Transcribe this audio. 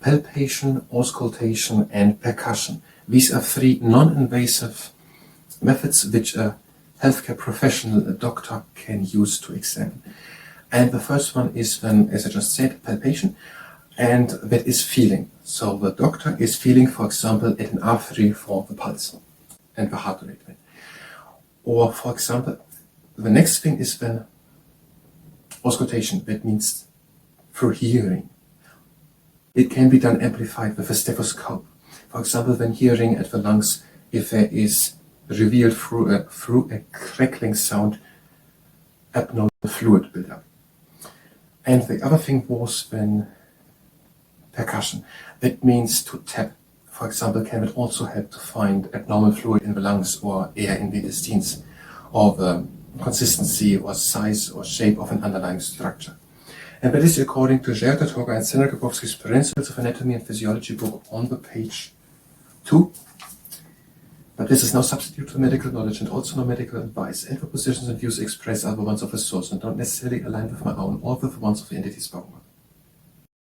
palpation, auscultation, and percussion. These are three non-invasive methods which a healthcare professional, a doctor, can use to examine. And the first one is when, as I just said, palpation, and that is feeling. So the doctor is feeling, for example, at an artery for the pulse and the heart rate. Or, for example, the next thing is when auscultation, that means through hearing. It can be done amplified with a stethoscope. For example, when hearing at the lungs, if there is revealed through a crackling sound abnormal fluid buildup. And the other thing was when percussion. That means to tap. For example, can it also help to find abnormal fluid in the lungs or air in the intestines, or the consistency or size or shape of an underlying structure. And that is according to Gerard, Tortora, and Sandra Grabowskie's Principles of Anatomy and Physiology book on the page 2. But this is no substitute for medical knowledge and also no medical advice, and the positions and views expressed are the ones of the source and don't necessarily align with my own or with the ones of the entity spoken.